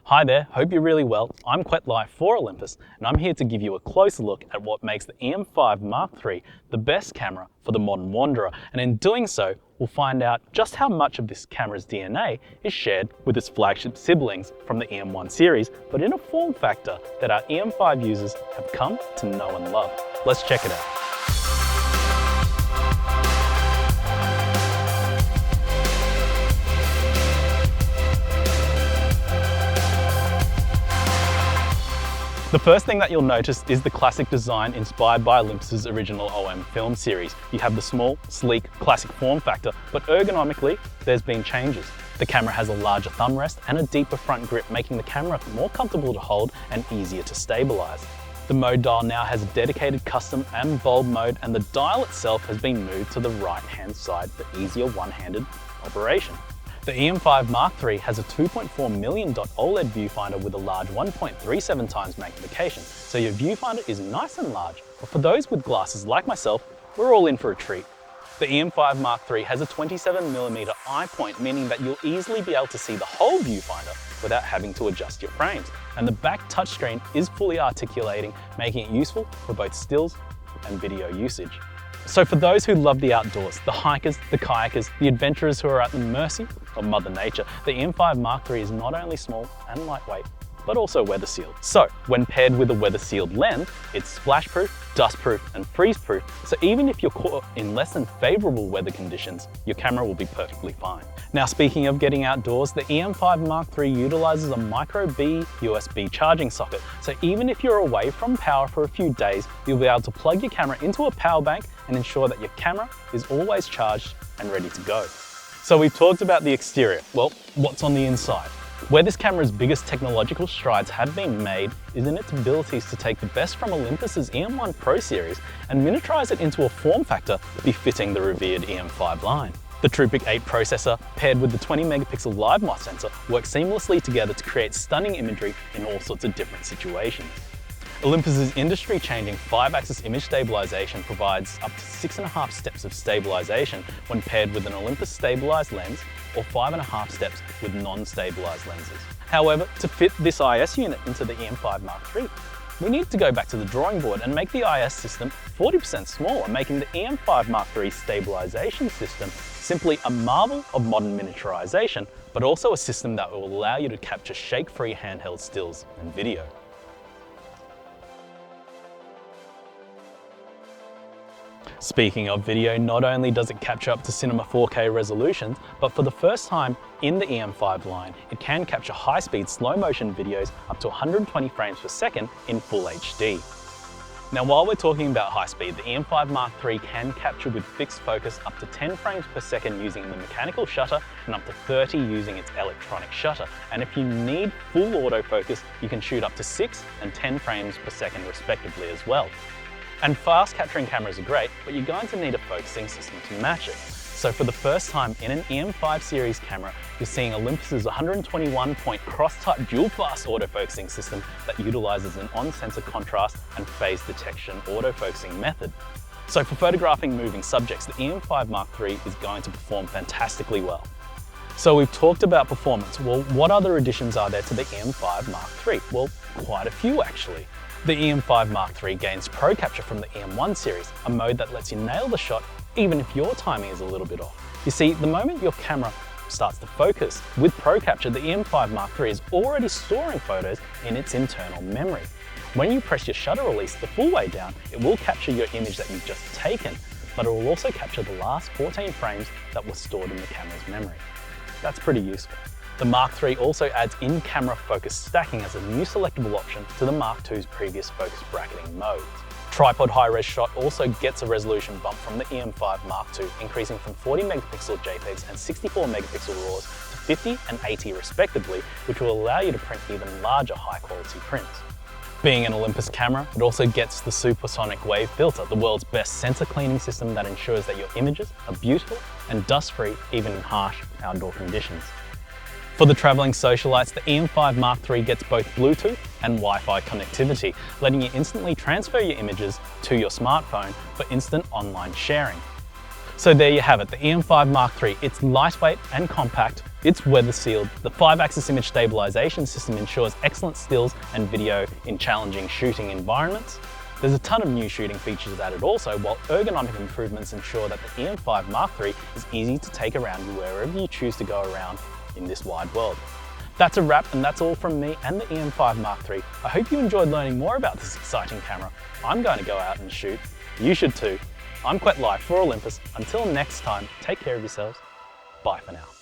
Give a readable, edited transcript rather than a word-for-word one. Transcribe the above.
Hi there, hope you're really well. I'm Quet Life for Olympus, and I'm here to give you a closer look at what makes the E-M5 Mark III the best camera for the modern wanderer. And in doing so, we'll find out just how much of this camera's DNA is shared with its flagship siblings from the EM1 series, but in a form factor that our EM5 users have come to know and love. Let's check it out. The first thing that you'll notice is the classic design inspired by Olympus's original OM film series. You have the small, sleek, classic form factor, but ergonomically, there's been changes. The camera has a larger thumb rest and a deeper front grip, making the camera more comfortable to hold and easier to stabilize. The mode dial now has a dedicated custom and bulb mode, and the dial itself has been moved to the right-hand side for easier one-handed operation. The EM5 Mark III has a 2.4 million dot OLED viewfinder with a large 1.37 times magnification, so your viewfinder is nice and large. But for those with glasses like myself, we're all in for a treat. The EM5 Mark III has a 27mm eye point, meaning that you'll easily be able to see the whole viewfinder without having to adjust your frames. And the back touchscreen is fully articulating, making it useful for both stills and video usage. So for those who love the outdoors, the hikers, the kayakers, the adventurers who are at the mercy of Mother Nature, the EM5 Mark III is not only small and lightweight, but also weather sealed. So when paired with a weather sealed lens, it's splash proof, dust proof, and freeze proof. So even if you're caught in less than favorable weather conditions, your camera will be perfectly fine. Now, speaking of getting outdoors, the EM5 Mark III utilizes a micro B USB charging socket. So even if you're away from power for a few days, you'll be able to plug your camera into a power bank and ensure that your camera is always charged and ready to go. So we've talked about the exterior. Well, what's on the inside? Where this camera's biggest technological strides have been made is in its abilities to take the best from Olympus's EM1 Pro series and miniaturize it into a form factor befitting the revered EM5 line. The TruePic 8 processor, paired with the 20-megapixel live moth sensor, work seamlessly together to create stunning imagery in all sorts of different situations. Olympus's industry-changing 5-axis image stabilization provides up to 6.5 steps of stabilization when paired with an Olympus stabilized lens, or 5.5 steps with non-stabilized lenses. However, to fit this IS unit into the EM5 Mark III, we need to go back to the drawing board and make the IS system 40% smaller, making the EM5 Mark III stabilization system simply a marvel of modern miniaturization, but also a system that will allow you to capture shake-free handheld stills and video. Speaking of video, not only does it capture up to cinema 4K resolutions, but for the first time in the EM5 line, it can capture high-speed slow-motion videos up to 120 frames per second in full HD. Now, while we're talking about high speed, the EM5 Mark III can capture with fixed focus up to 10 frames per second using the mechanical shutter and up to 30 using its electronic shutter. And if you need full autofocus, you can shoot up to 6 and 10 frames per second respectively as well. And fast capturing cameras are great, but you're going to need a focusing system to match it. So for the first time in an EM5 series camera, you're seeing Olympus's 121-point cross-type dual-fast autofocusing system that utilizes an on-sensor contrast and phase detection autofocusing method. So for photographing moving subjects, the EM5 Mark III is going to perform fantastically well. So we've talked about performance. Well, what other additions are there to the EM5 Mark III? Well, quite a few actually. The EM5 Mark III gains Pro Capture from the EM1 series, a mode that lets you nail the shot even if your timing is a little bit off. You see, the moment your camera starts to focus with Pro Capture, the EM5 Mark III is already storing photos in its internal memory. When you press your shutter release the full way down, it will capture your image that you've just taken, but it will also capture the last 14 frames that were stored in the camera's memory. That's pretty useful. The Mark III also adds in-camera focus stacking as a new selectable option to the Mark II's previous focus bracketing modes. Tripod high-res shot also gets a resolution bump from the EM5 Mark II, increasing from 40-megapixel JPEGs and 64-megapixel RAWs to 50 and 80 respectively, which will allow you to print even larger high-quality prints. Being an Olympus camera, it also gets the Supersonic Wave Filter, the world's best sensor cleaning system that ensures that your images are beautiful and dust-free even in harsh outdoor conditions. For the traveling socialites, the EM5 Mark III gets both Bluetooth and Wi-Fi connectivity, letting you instantly transfer your images to your smartphone for instant online sharing. So there you have it, the EM5 Mark III. It's lightweight and compact, It's weather sealed. The 5-axis image stabilization system ensures excellent stills and video in challenging shooting environments. There's a ton of new shooting features added also, while ergonomic improvements ensure that the E-M5 Mark III is easy to take around you wherever you choose to go around in this wide world. That's a wrap, and that's all from me and the E-M5 Mark III. I hope you enjoyed learning more about this exciting camera. I'm going to go out and shoot. You should too. I'm Quet Live for Olympus. Until next time, take care of yourselves. Bye for now.